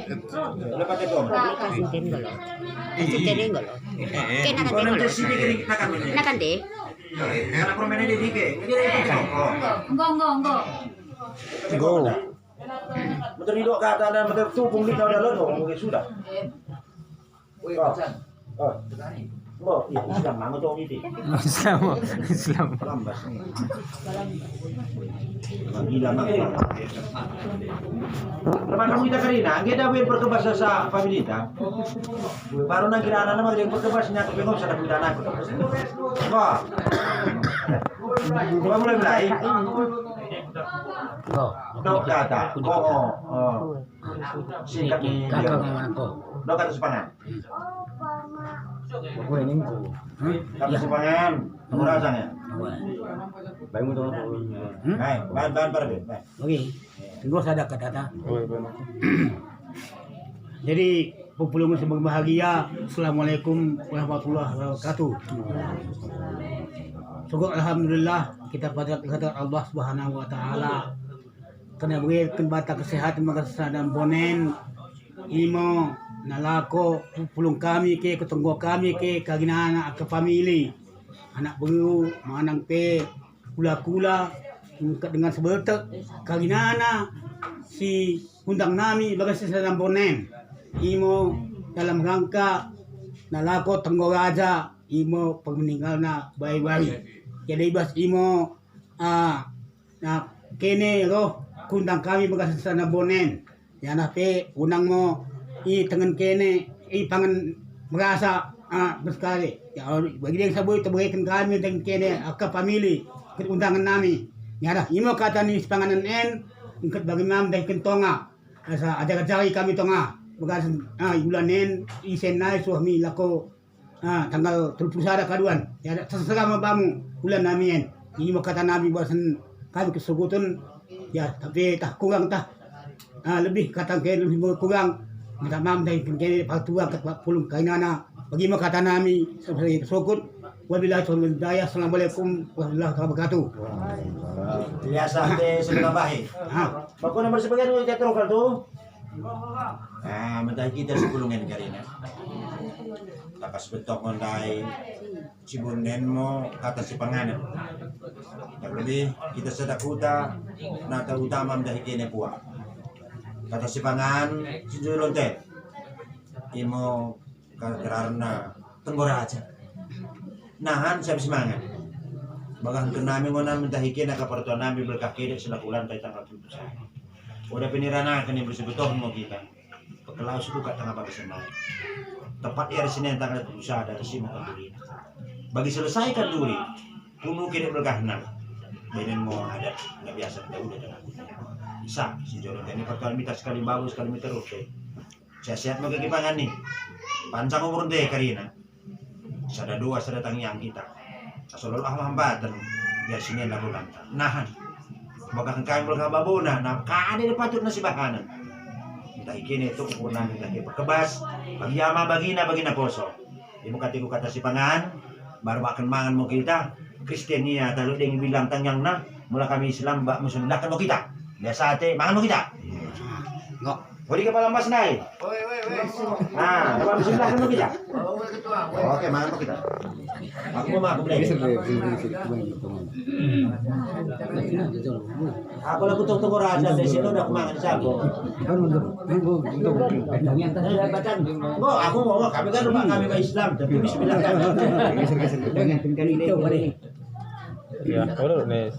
Lepas itu. Kasintin galo. Kasintin galo. Kaya nakante. Anak permainan di DK. Enggak. Go. Betul hidup kata dan betul tu pungli kau dah lalu mungkin sudah. Oh. Oh, iya, Islam mana tu ini? Islam. Lambas ni. Gila mak. Lepas kamu kita Karina, kita dah perkebas sa pamilita. Baru nak kira anak nama dia perkebasnya ke pengop sana kita anak. Wah. Coba mulai mulai. Dok kata. Oh. Singkat ni. Dok kata sepangan. Kata sepangan. Kamu rasanya. Baik mu tolong. Baik, bahan pada baik. Oke, tunggu sadar kata. Jadi populasi sebagai bahagia. Assalamualaikum warahmatullahi wabarakatuh. Syukur alhamdulillah kita pada kata Allah Subhanahu wa taala kena berikan bata kesehatan dan bonen imo nalako pulung kami ke ketunggu kami ke kagina anak ke family anak beru manang pe kula-kula dengan sebetek kagina anak si undang nami bagai sesana bonen imo dalam rangka nalako tenggo raja imo peninggalna bayi-bayi jadi bas imo na kene roh kundang kami bagai sesana bonen ya na pe unang mo i tangan kene i pangan merasa bersekali ya bagi dia sabui terberikan kami dengan kene ke family ke undangan nami ya dah imo kata ni sepanganan en ingkat bagi mam dan kentonga asa ada cari kami tonga bekas bulan en isen nai suami lako tanggal 31 kaduan ya terserah mabamu bulan nami en imo kata nabi bahasan kami kesebutun ya tapi tak kurang tak lebih kata kene lebih kurang minta mam dari kene patua ke 40 kainana bagi mo kata nami sebagai sukut wabillahi taufiq hidayah. Assalamualaikum warahmatullahi wabarakatuh. Biasa te sudah baik. Bako nomor sebagian kita terokal tu. Mentah kita sepulungan Karina. Takas betok mondai cibunen mo kata si panganan. Lebih kita sedakuta nata utama mendahi kene puak. Kata si pangan sinjulon teh imo karena tenggora aja nahan siap semangat bagang kenami ngonan minta hikina ka pertuan nami berkah kede selakulan kay tanggal 7 udah penirana kan yang bersebutong mo kita pekelau suka tanggal pagi semangat tepat hari Senin tanggal 7 dari sini kanduri bagi selesaikan duri kuno kede berkah nang benen mo ada nggak biasa kita udah dengan bisa si jodoh ini pertuan minta sekali bagus sekali minta oke saya siap mau kekipangan nih pancang umur deh Karina sada dua sada tangiang kita asolol hambatan biar sini lalu lantar nahan bakal kain berkababuna nah kade de patut nasi bakanan kita ikini itu ukuran kita perkebas bagi ama bagina poso ibu kata si pangan baru akan mangan mau kita Kristiania tahu dengan bilang tangyang nah mula kami Islam bak muslim kan mau kita biasa ate mangan mau kita enggak Bodi kepala mas naik. Kepala sebelah kan kita. Oke, mana kita? Aku mau aku beli. Aku laku tunggu rasa di sini udah kemangan sago. Aku mau kami kan rumah kami ke Islam, tapi bismillah kan. Ya, kalau nih.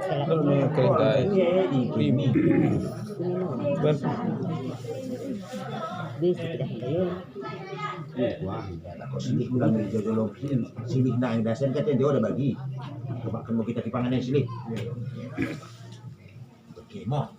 Kalau nih kereta primi. Bisa tidak kayo. Silik ulang dari jodoh silik na yang dasar kita dia udah bagi. Coba kamu kita kipangan yang silik. Oke, mau.